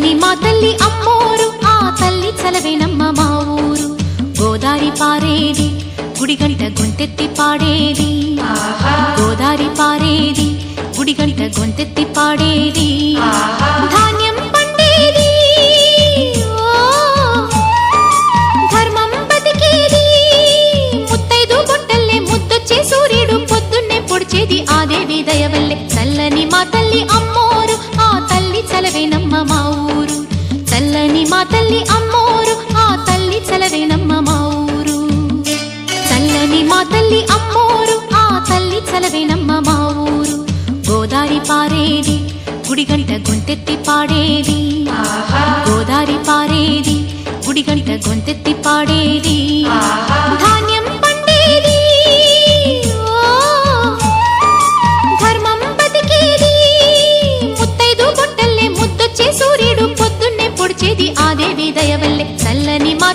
చల్లని మా తల్లి అమ్మోరు ఆ తల్లి చలవేనమ్మ మా ఊరు గోదారి పారేది గుడిగంట గొంతెత్తి పాడేది గోదారి పారేది గుడిగంట గొంతెత్తి పాడేది ధాన్యం పండేది ధర్మం బతికేది ముత్తైదు బొట్టల్లే ముద్దొచ్చే సూర్యుడు పొద్దున్నే పొడిచేది ఆ దేవి దయవల్లే చల్లని మా తల్లి అమ్మోరు ఆ తల్లి చలవేనమ్మ మా ఊరు చల్లని మా తల్లి అమ్మోరు ఆ తల్లి చలవేనమ్మ మా ఊరు చల్లని మా తల్లి అమ్మోరు ఆ తల్లి చలవేనమ్మ మా ఊరు గోదారి పారేది గుడిగంట గొంతెత్తి పాడేది గోదారి పారేది గుడిగంట గొంతెత్తి పాడేది ధాన్యం పండేది ధర్మం బతికేది ముత్తైదు బొట్టల్లే ముద్దొచ్చే సూర్యుడు పొద్దున్నే పొడిచేది ఆ దేవి దయవల్లే చల్లని మా